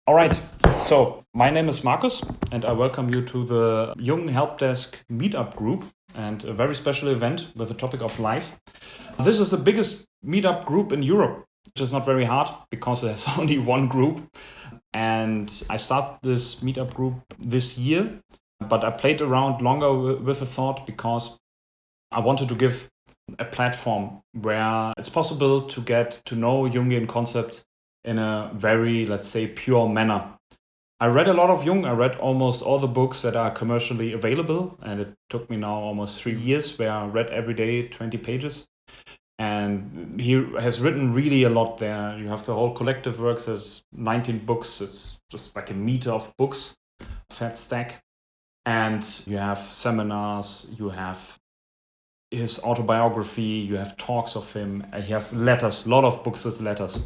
All right, so my name is Markus, and I welcome you to the Jung Help Desk meetup group and a very special event with the topic of life. This is the biggest meetup group in Europe, which is not very hard because there's only one group. And I started this meetup group this year, but I played around longer with the thought because I wanted to give a platform where it's possible to get to know Jungian concepts in a very, let's say, pure manner. I read a lot of Jung. I read almost all the books that are commercially available, and it took me now almost 3 years where I read every day 20 pages. And he has written really a lot there. You have the whole collective works, there's 19 books. It's just like a meter of books, fat stack. And you have seminars, you have his autobiography, you have talks of him, and you have letters, a lot of books with letters.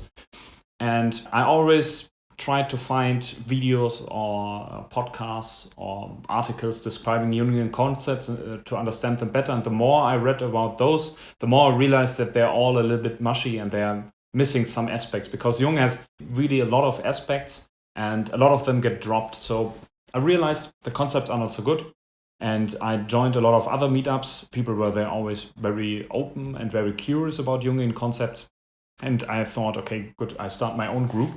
And I always try to find videos or podcasts or articles describing Jungian concepts to understand them better. And the more I read about those, the more I realized that they're all a little bit mushy and they're missing some aspects, because Jung has really a lot of aspects and a lot of them get dropped. So I realized the concepts are not so good. And I joined a lot of other meetups. People were there always very open and very curious about Jungian concepts. And I thought, okay, good, I start my own group.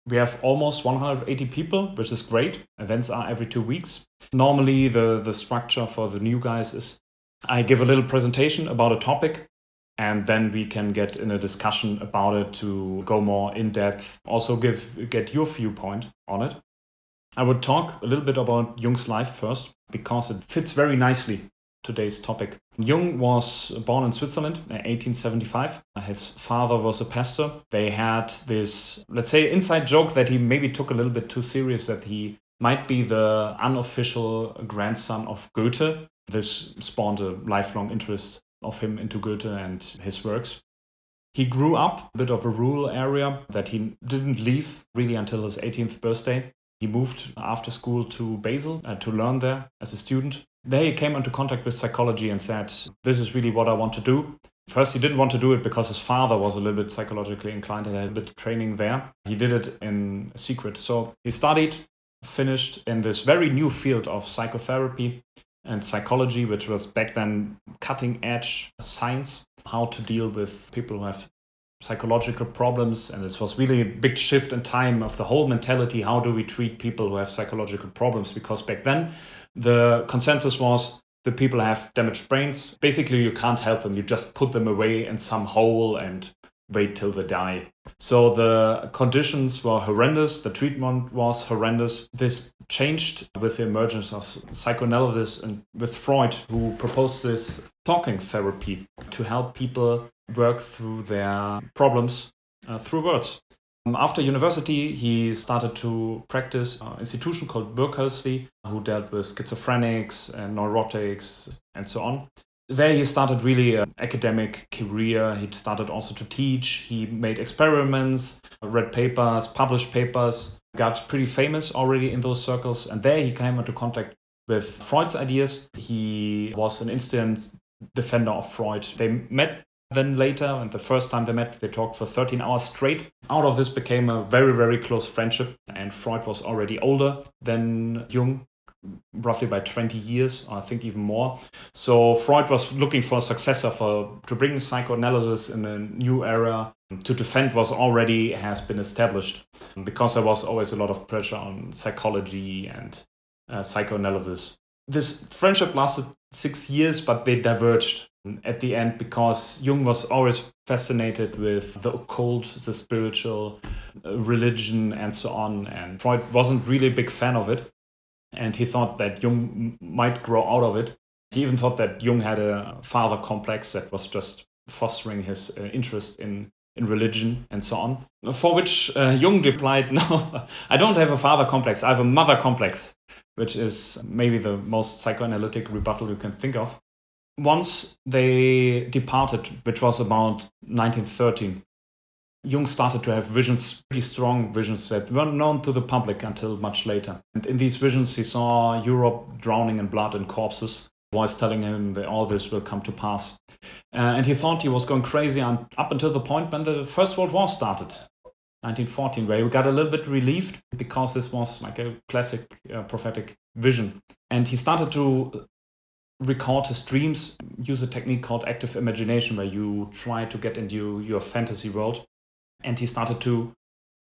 We have almost 180 people, which is great. Events are every 2 weeks. Normally, the structure for the new guys is I give a little presentation about a topic, and then we can get in a discussion about it to go more in depth. Also get your viewpoint on it. I would talk a little bit about Jung's life first, because it fits very nicely today's topic. Jung was born in Switzerland in 1875. His father was a pastor. They had this, let's say, inside joke that he maybe took a little bit too serious, that he might be the unofficial grandson of Goethe. This spawned a lifelong interest of him into Goethe and his works. He grew up a bit of a rural area that he didn't leave really until his 18th birthday. He moved after school to Basel to learn there as a student. There he came into contact with psychology and said, this is really what I want to do. First, he didn't want to do it because his father was a little bit psychologically inclined and had a bit of training there. He did it in secret. So he studied, finished in this very new field of psychotherapy and psychology, which was back then cutting edge science, how to deal with people who have psychological problems. And it was really a big shift in time of the whole mentality. How do we treat people who have psychological problems? Because back then the consensus was the people have damaged brains. Basically, you can't help them. You just put them away in some hole and wait till they die. So the conditions were horrendous. The treatment was horrendous. This changed with the emergence of psychoanalysis and with Freud, who proposed this talking therapy to help people work through their problems through words. After university, he started to practice an institution called Burghölzli, who dealt with schizophrenics and neurotics and so on. There he started really an academic career. He started also to teach. He made experiments, read papers, published papers, got pretty famous already in those circles. And there he came into contact with Freud's ideas. He was an instant defender of Freud. They met then later, and the first time they met, they talked for 13 hours straight. Out of this became a very, very close friendship. And Freud was already older than Jung, roughly by 20 years, I think even more. So Freud was looking for a successor to bring psychoanalysis in a new era. To defend has been established, because there was always a lot of pressure on psychology and psychoanalysis. This friendship lasted 6 years, but they diverged at the end, because Jung was always fascinated with the occult, the spiritual, religion, and so on. And Freud wasn't really a big fan of it. And he thought that Jung might grow out of it. He even thought that Jung had a father complex that was just fostering his interest in religion and so on. For which Jung replied, no, I don't have a father complex, I have a mother complex, which is maybe the most psychoanalytic rebuttal you can think of. Once they departed, which was about 1913, Jung started to have visions, pretty strong visions that weren't known to the public until much later. And in these visions, he saw Europe drowning in blood and corpses, voice telling him that all this will come to pass. And he thought he was going crazy up until the point when the First World War started. 1914, where he got a little bit relieved because this was like a classic prophetic vision. And he started to record his dreams, use a technique called active imagination, where you try to get into your fantasy world. And he started to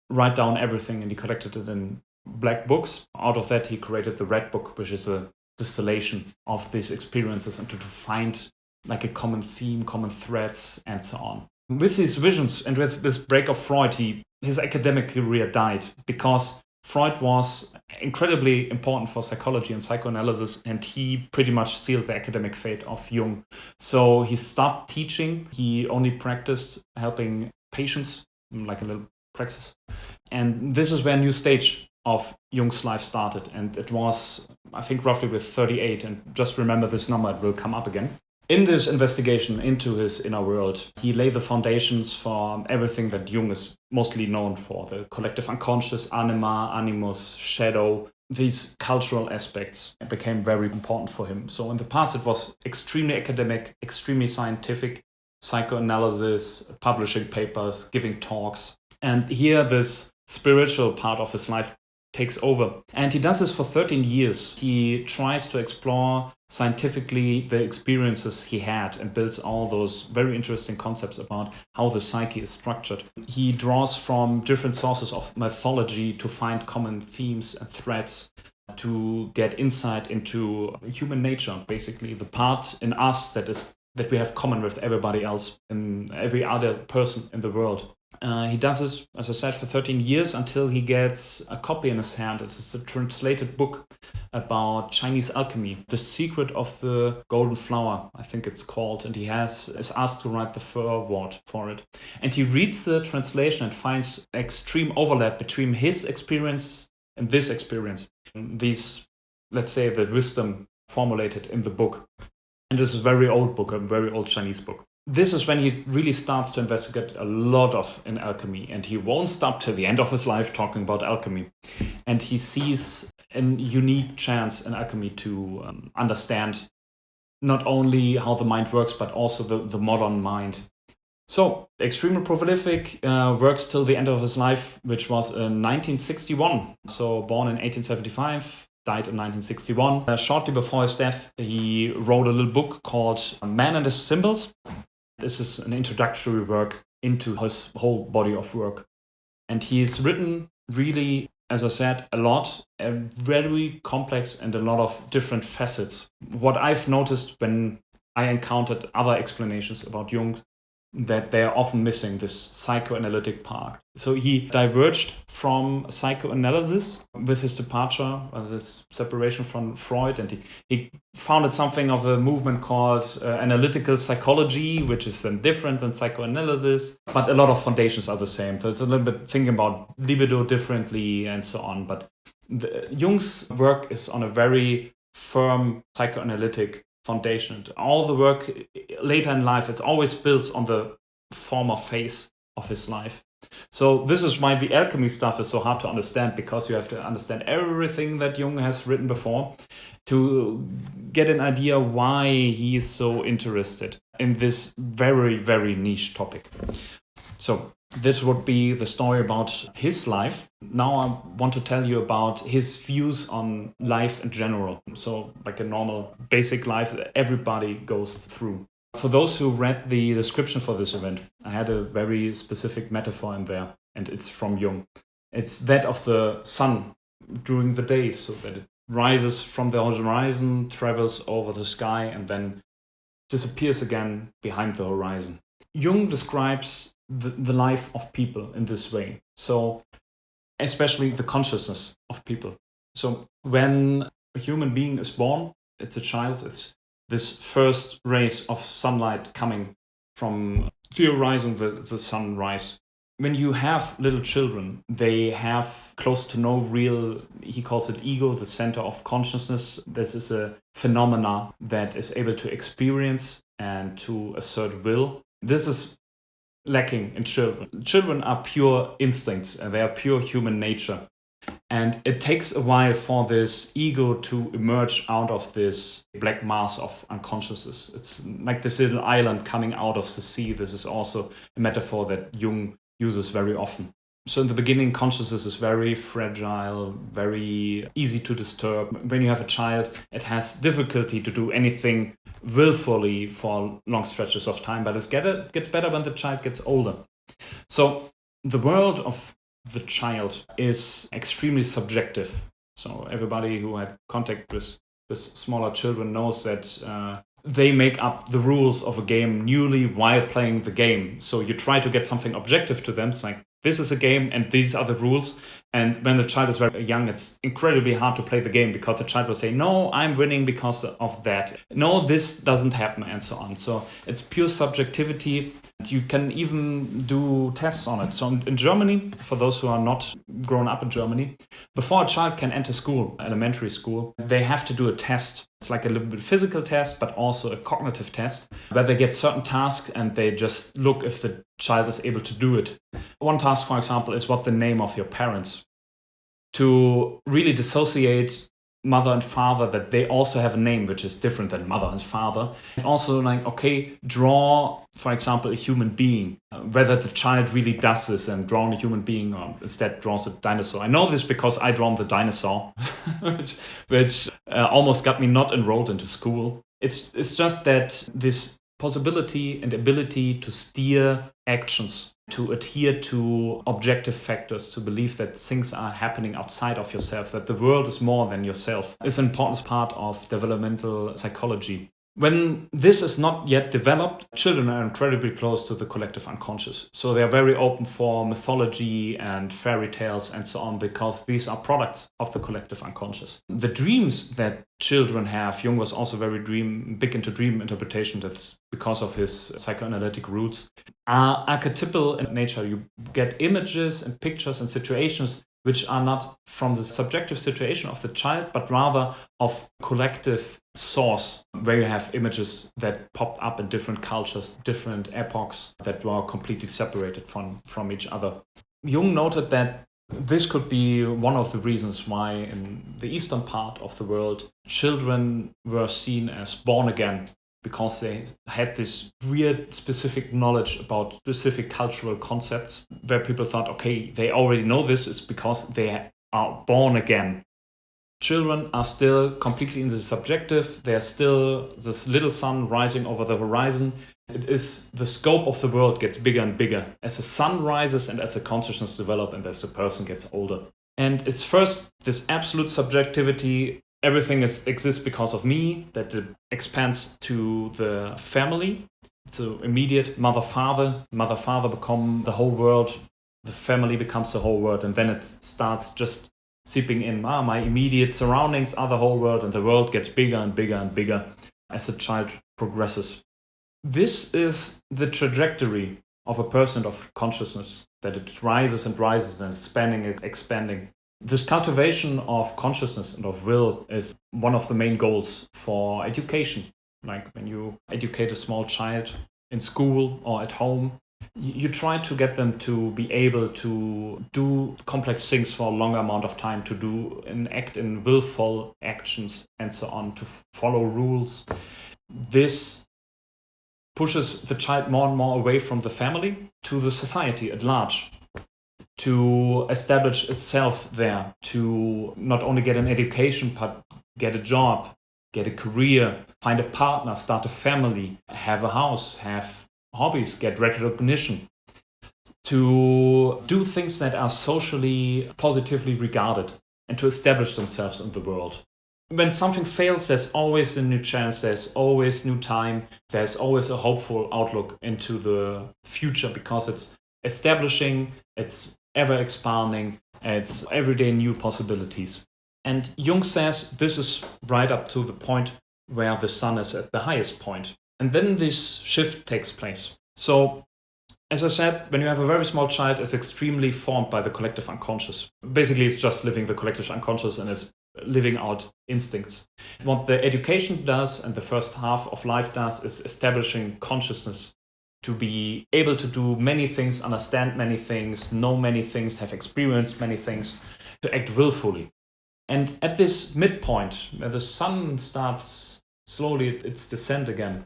write down everything, and he collected it in black books. Out of that, he created the Red Book, which is a distillation of these experiences and to find like a common theme, common threads, and so on. With these visions and with this break of Freud, his academic career died because Freud was incredibly important for psychology and psychoanalysis, and he pretty much sealed the academic fate of Jung. So he stopped teaching. He only practiced helping patients, like a little praxis. And this is where a new stage of Jung's life started. And it was, I think, roughly with 38. And just remember this number, it will come up again. In this investigation into his inner world, he laid the foundations for everything that Jung is mostly known for, the collective unconscious, anima, animus, shadow. These cultural aspects became very important for him. So in the past, it was extremely academic, extremely scientific, psychoanalysis, publishing papers, giving talks. And here, this spiritual part of his life takes over. And he does this for 13 years. He tries to explore scientifically the experiences he had and builds all those very interesting concepts about how the psyche is structured. He draws from different sources of mythology to find common themes and threads, to get insight into human nature, basically the part in us that we have common with everybody else and every other person in the world. He does this, as I said, for 13 years until he gets a copy in his hand. It's a translated book about Chinese alchemy, The Secret of the Golden Flower, I think it's called, and he is asked to write the foreword for it. And he reads the translation and finds extreme overlap between his experience and this experience. These, let's say, the wisdom formulated in the book. And this is a very old book, a very old Chinese book. This is when he really starts to investigate a lot in alchemy, and he won't stop till the end of his life talking about alchemy. And he sees a unique chance in alchemy to understand not only how the mind works, but also the modern mind. So, extremely prolific, works till the end of his life, which was in 1961. So, born in 1875. Died in 1961. Shortly before his death, he wrote a little book called Man and His Symbols. This is an introductory work into his whole body of work. And he's written really, as I said, a lot, very complex and a lot of different facets. What I've noticed when I encountered other explanations about Jung, that they're often missing this psychoanalytic part. So he diverged from psychoanalysis with his departure, this separation from Freud, and he founded something of a movement called analytical psychology, which is then different than psychoanalysis, but a lot of foundations are the same. So it's a little bit thinking about libido differently and so on. But Jung's work is on a very firm psychoanalytic foundation. All the work later in life, it's always built on the former phase of his life. So this is why the alchemy stuff is so hard to understand, because you have to understand everything that Jung has written before to get an idea why he is so interested in this very, very niche topic. So this would be the story about his life. Now I want to tell you about his views on life in general. So like a normal basic life that everybody goes through. For those who read the description for this event, I had a very specific metaphor in there, and it's from Jung. It's that of the sun during the day, so that it rises from the horizon, travels over the sky, and then disappears again behind the horizon. Jung describes the life of people in this way. So especially the consciousness of people. So when a human being is born, it's a child, it's this first rays of sunlight coming from the horizon, the sunrise. When you have little children, they have close to no real, he calls it ego, the center of consciousness. This is a phenomena that is able to experience and to assert will. This is lacking in children. Children are pure instincts and they are pure human nature. And it takes a while for this ego to emerge out of this black mass of unconsciousness. It's like this little island coming out of the sea. This is also a metaphor that Jung uses very often. So in the beginning, consciousness is very fragile, very easy to disturb. When you have a child, it has difficulty to do anything willfully for long stretches of time, but it gets better when the child gets older. So the world of the child is extremely subjective. So everybody who had contact with smaller children knows that they make up the rules of a game newly while playing the game. So you try to get something objective to them. It's like, this is a game and these are the rules. And when the child is very young, it's incredibly hard to play the game because the child will say, no, I'm winning because of that. No, this doesn't happen, and so on. So it's pure subjectivity. You can even do tests on it. So in Germany, for those who are not grown up in Germany, before a child can enter school, elementary school, they have to do a test. It's like a little bit physical test, but also a cognitive test, where they get certain tasks and they just look if the child is able to do it. One task, for example, is what the name of your parents. To really dissociate mother and father, that they also have a name which is different than mother and father. And also draw, for example, a human being, whether the child really does this and drawn a human being or instead draws a dinosaur. I know this because I drawn the dinosaur, which almost got me not enrolled into school. It's just that this possibility and ability to steer actions, to adhere to objective factors, to believe that things are happening outside of yourself, that the world is more than yourself, is an important part of developmental psychology. When this is not yet developed, children are incredibly close to the collective unconscious. So they are very open for mythology and fairy tales and so on, because these are products of the collective unconscious. The dreams that children have, Jung was also very big into dream interpretation, that's because of his psychoanalytic roots, are archetypal in nature. You get images and pictures and situations which are not from the subjective situation of the child, but rather of collective source, where you have images that popped up in different cultures, different epochs that were completely separated from each other. Jung noted that this could be one of the reasons why in the eastern part of the world, children were seen as born again, because they had this weird specific knowledge about specific cultural concepts where people thought, okay, they already know this is because they are born again. Children are still completely in the subjective. They are still this little sun rising over the horizon. It is the scope of the world gets bigger and bigger as the sun rises and as the consciousness develops and as the person gets older. And it's first this absolute subjectivity. Everything exists because of me, that it expands to the family, to immediate mother-father. Mother-father become the whole world, the family becomes the whole world, and then it starts just seeping in. My immediate surroundings are the whole world, and the world gets bigger and bigger and bigger as the child progresses. This is the trajectory of a person of consciousness, that it rises and rises and expanding. This cultivation of consciousness and of will is one of the main goals for education. Like when you educate a small child in school or at home, you try to get them to be able to do complex things for a longer amount of time, to do and act in willful actions and so on, to follow rules. This pushes the child more and more away from the family to the society at large, to establish itself there, to not only get an education, but get a job, get a career, find a partner, start a family, have a house, have hobbies, get recognition, to do things that are socially positively regarded and to establish themselves in the world. When something fails, there's always a new chance, there's always new time, there's always a hopeful outlook into the future, because it's establishing, it's ever expanding, it's everyday new possibilities. And Jung says this is right up to the point where the sun is at the highest point. And then this shift takes place. So, as I said, when you have a very small child, it's extremely formed by the collective unconscious. Basically, it's just living the collective unconscious and is living out instincts. What the education does and the first half of life does is establishing consciousness, to be able to do many things, understand many things, know many things, have experienced many things, to act willfully. And at this midpoint, where the sun starts slowly its descent again,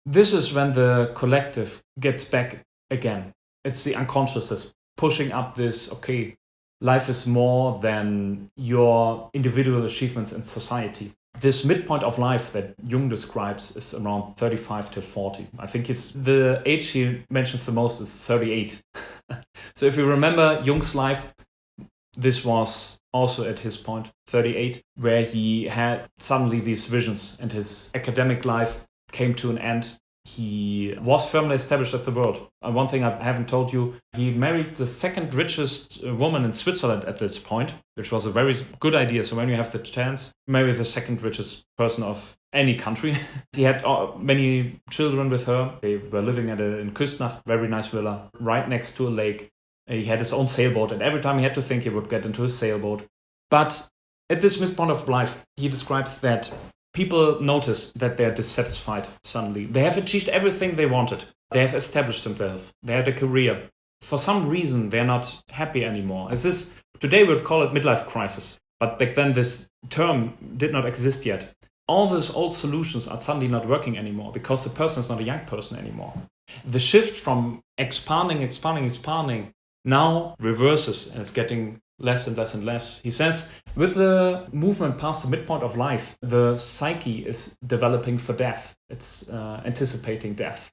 this is when the collective gets back again. It's the unconscious that's pushing up this, okay, life is more than your individual achievements in society. This midpoint of life that Jung describes is around 35 to 40. I think the age he mentions the most is 38. So if you remember Jung's life, this was also at his point, 38, where he had suddenly these visions and his academic life came to an end. He was firmly established at the world. One thing I haven't told you, he married the second richest woman in Switzerland at this point, which was a very good idea. So when you have the chance, marry the second richest person of any country. He had many children with her. They were living in Küstnacht, very nice villa, right next to a lake. He had his own sailboat, and every time he had to think, he would get into his sailboat. But at this midpoint of life, he describes that people notice that they're dissatisfied suddenly. They have achieved everything they wanted. They have established themselves. They had a career. For some reason, they're not happy anymore. Today we would call it midlife crisis. But back then, this term did not exist yet. All those old solutions are suddenly not working anymore because the person is not a young person anymore. The shift from expanding now reverses, and it's getting less and less and less. He says, with the movement past the midpoint of life, the psyche is developing for death. It's anticipating death.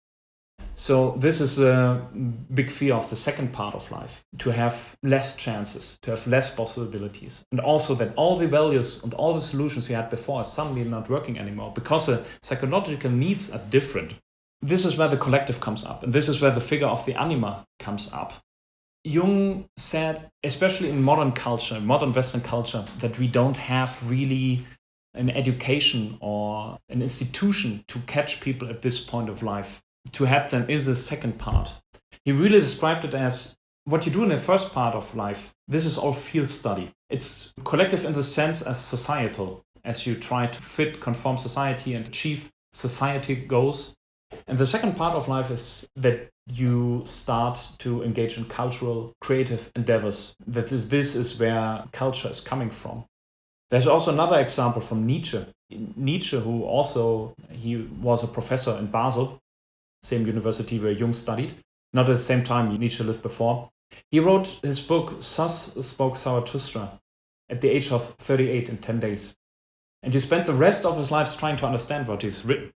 So this is a big fear of the second part of life, to have less chances, to have less possibilities. And also that all the values and all the solutions you had before are suddenly not working anymore because the psychological needs are different. This is where the collective comes up, and this is where the figure of the anima comes up. Jung said, especially in modern culture, modern Western culture, that we don't have really an education or an institution to catch people at this point of life, to help them in the second part. He really described it as what you do in the first part of life. This is all field study. It's collective in the sense as societal, as you try to conform society and achieve society goals. And the second part of life is that you start to engage in cultural, creative endeavors. This is where culture is coming from. There's also another example from Nietzsche. Nietzsche, he was a professor in Basel, same university where Jung studied. Not at the same time, Nietzsche lived before. He wrote his book, Thus Spoke Zarathustra, at the age of 38 in 10 days. And he spent the rest of his life trying to understand what he's written.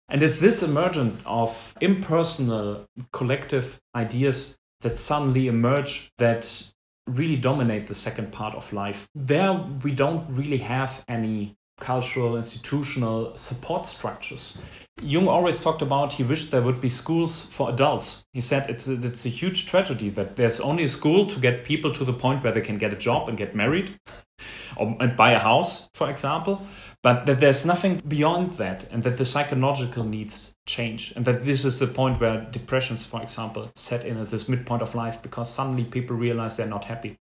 And it's this emergence of impersonal collective ideas that suddenly emerge that really dominate the second part of life. There we don't really have any cultural, institutional support structures. Jung always talked about he wished there would be schools for adults. He said it's a huge tragedy that there's only a school to get people to the point where they can get a job and get married and buy a house, for example, but that there's nothing beyond that, and that the psychological needs change, and that this is the point where depressions, for example, set in at this midpoint of life because suddenly people realize they're not happy.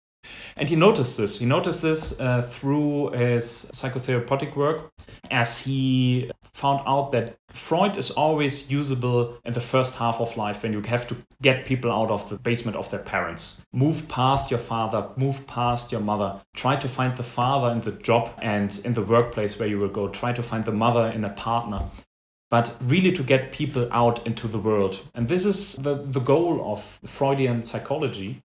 And he noticed this. He noticed this through his psychotherapeutic work, as he found out that Freud is always usable in the first half of life when you have to get people out of the basement of their parents. Move past your father, move past your mother. Try to find the father in the job and in the workplace where you will go. Try to find the mother in a partner. But really to get people out into the world. And this is the goal of Freudian psychology,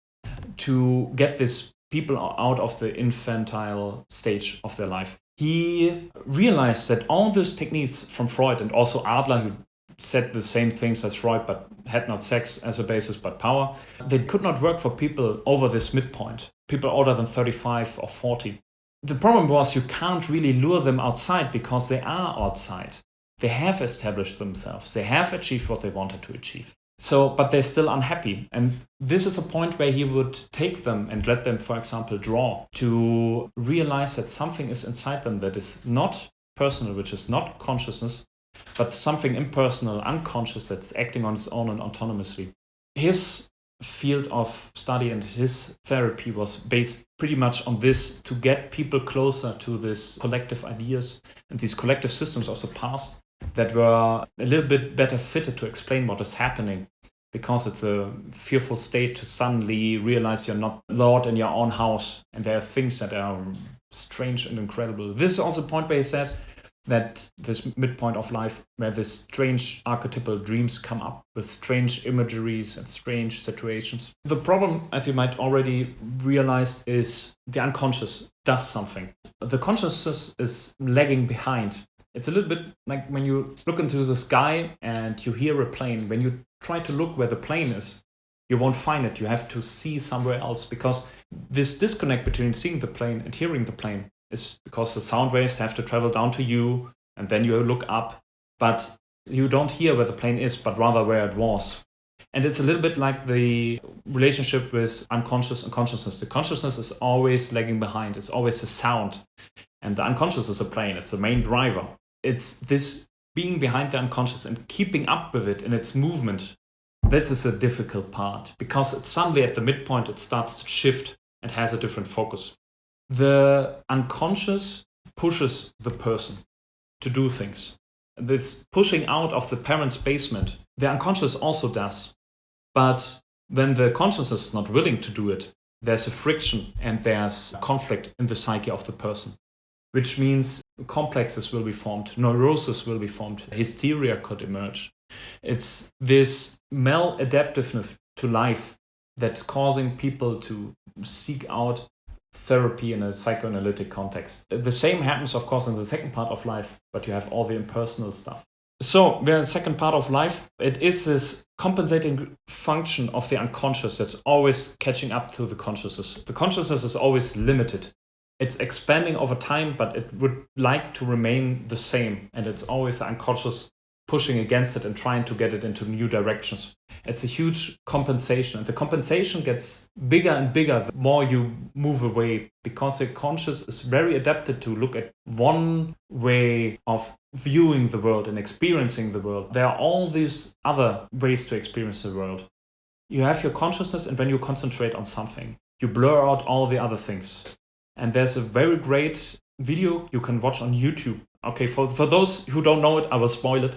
to get these people out of the infantile stage of their life. He realized that all those techniques from Freud, and also Adler, who said the same things as Freud but had not sex as a basis but power, they could not work for people over this midpoint, people older than 35 or 40. The problem was you can't really lure them outside because they are outside. They have established themselves. They have achieved what they wanted to achieve. But they're still unhappy. And this is a point where he would take them and let them, for example, draw, to realize that something is inside them that is not personal, which is not consciousness, but something impersonal, unconscious, that's acting on its own and autonomously. His field of study and his therapy was based pretty much on this, to get people closer to these collective ideas and these collective systems of the past that were a little bit better fitted to explain what is happening, because it's a fearful state to suddenly realize you're not Lord in your own house and there are things that are strange and incredible. This is also a point where he says this midpoint of life where this strange archetypal dreams come up with strange imageries and strange situations. The problem, as you might already realize, is the unconscious does something. The consciousness is lagging behind. It's a little bit like when you look into the sky and you hear a plane. When you try to look where the plane is, you won't find it. You have to see somewhere else, because this disconnect between seeing the plane and hearing the plane is because the sound waves have to travel down to you, and then you look up, but you don't hear where the plane is, but rather where it was. And it's a little bit like the relationship with unconscious and consciousness. The consciousness is always lagging behind. It's always the sound. And the unconscious is a plane. It's the main driver. It's this being behind the unconscious and keeping up with it in its movement. This is a difficult part, because it's suddenly at the midpoint, it starts to shift and has a different focus. The unconscious pushes the person to do things. This pushing out of the parent's basement, the unconscious also does. But when the consciousness is not willing to do it, there's a friction and there's conflict in the psyche of the person, which means complexes will be formed, neurosis will be formed, hysteria could emerge. It's this maladaptiveness to life that's causing people to seek out therapy in a psychoanalytic context. The same happens, of course, in the second part of life, but you have all the impersonal stuff. So, in the second part of life, it is this compensating function of the unconscious that's always catching up to the consciousness. The consciousness is always limited. It's expanding over time, but it would like to remain the same. And it's always the unconscious pushing against it and trying to get it into new directions. It's a huge compensation. And the compensation gets bigger and bigger the more you move away, because the conscious is very adapted to look at one way of viewing the world and experiencing the world. There are all these other ways to experience the world. You have your consciousness, and when you concentrate on something, you blur out all the other things. And there's a very great video you can watch on YouTube. Okay, for those who don't know it, I will spoil it.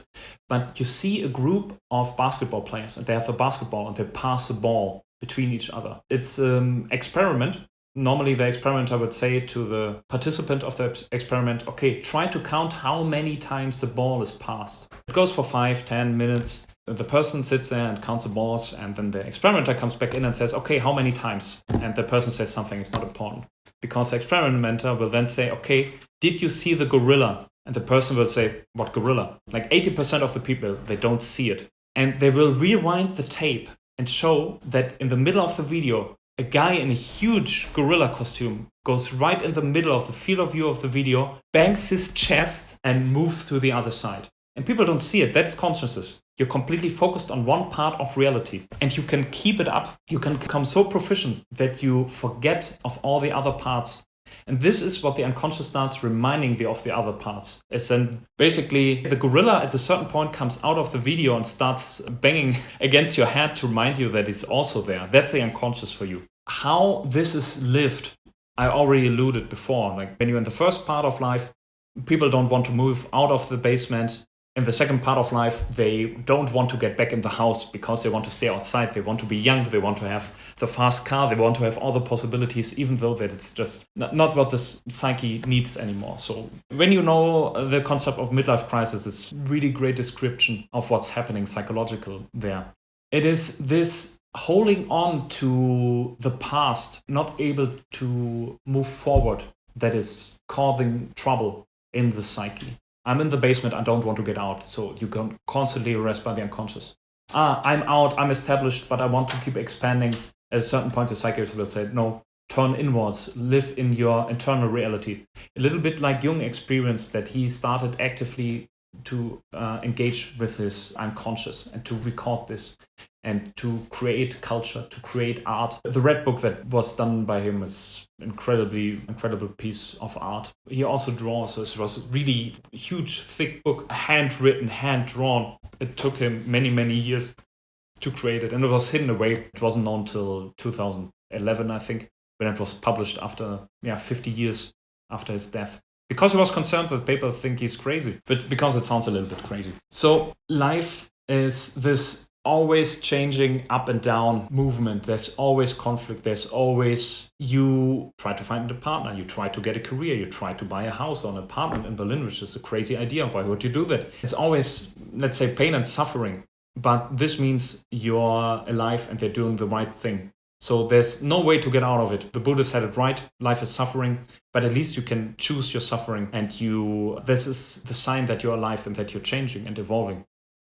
But you see a group of basketball players, and they have a basketball and they pass the ball between each other. It's an experiment. Normally the experimenter would say to the participant of the experiment, okay, try to count how many times the ball is passed. It goes for 5-10 minutes. The person sits there and counts the balls, and then the experimenter comes back in and says, okay, how many times? And the person says something, it's not important. Because the experimenter will then say, okay, did you see the gorilla? And the person will say, what gorilla? Like 80% of the people, they don't see it. And they will rewind the tape and show that in the middle of the video, a guy in a huge gorilla costume goes right in the middle of the field of view of the video, bangs his chest and moves to the other side. And people don't see it. That's consciousness. You're completely focused on one part of reality, and you can keep it up. You can become so proficient that you forget of all the other parts. And this is what the unconscious starts reminding you of the other parts. It's then basically the gorilla at a certain point comes out of the video and starts banging against your head to remind you that it's also there. That's the unconscious for you. How this is lived, I already alluded before. Like when you're in the first part of life, people don't want to move out of the basement. In the second part of life, they don't want to get back in the house because they want to stay outside. They want to be young. They want to have the fast car. They want to have all the possibilities, even though that it's just not what the psyche needs anymore. So when you know the concept of midlife crisis, it's really great description of what's happening psychological there. It is this holding on to the past, not able to move forward, that is causing trouble in the psyche. I'm in the basement, I don't want to get out. So you can constantly harassed by the unconscious. I'm out, I'm established, but I want to keep expanding. At a certain point, the psychiatrist will say, no, turn inwards, live in your internal reality. A little bit like Jung experienced that he started actively to engage with his unconscious and to record this and to create culture, to create art. The Red Book that was done by him is incredible piece of art. He also draws, so it was really huge, thick book, handwritten, hand-drawn. It took him many years to create it, and it was hidden away. It wasn't known till 2011, I think, when it was published after 50 years after his death. Because he was concerned that people think he's crazy, but because it sounds a little bit crazy. So life is this always changing, up and down movement. There's always conflict. There's always, you try to find a partner, you try to get a career, you try to buy a house or an apartment in Berlin, which is a crazy idea. Why would you do that? It's always, let's say, pain and suffering. But this means you're alive and they're doing the right thing. So there's no way to get out of it. The Buddha said it right. Life is suffering, but at least you can choose your suffering, and this is the sign that you're alive and that you're changing and evolving.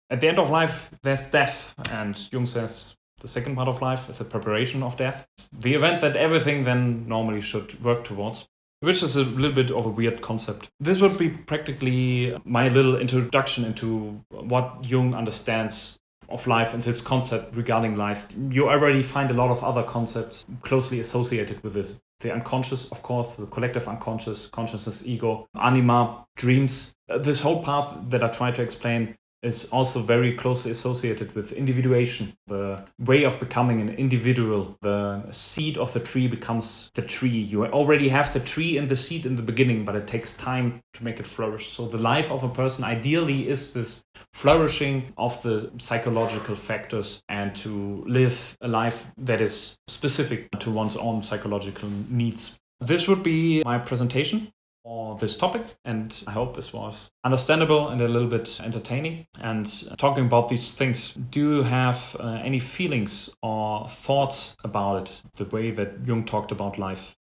At the end of life, there's death, and Jung says the second part of life is the preparation of death, the event that everything then normally should work towards, which is a little bit of a weird concept. This would be practically my little introduction into what Jung understands of life and his concept regarding life. You already find a lot of other concepts closely associated with this. The unconscious, of course, the collective unconscious, consciousness, ego, anima, dreams. This whole path that I try to explain is also very closely associated with individuation, the way of becoming an individual. The seed of the tree becomes the tree. You already have the tree and the seed in the beginning, but it takes time to make it flourish. So the life of a person ideally is this flourishing of the psychological factors and to live a life that is specific to one's own psychological needs. This would be my presentation for this topic, and I hope this was understandable and a little bit entertaining. And talking about these things, do you have any feelings or thoughts about it, the way that Jung talked about life?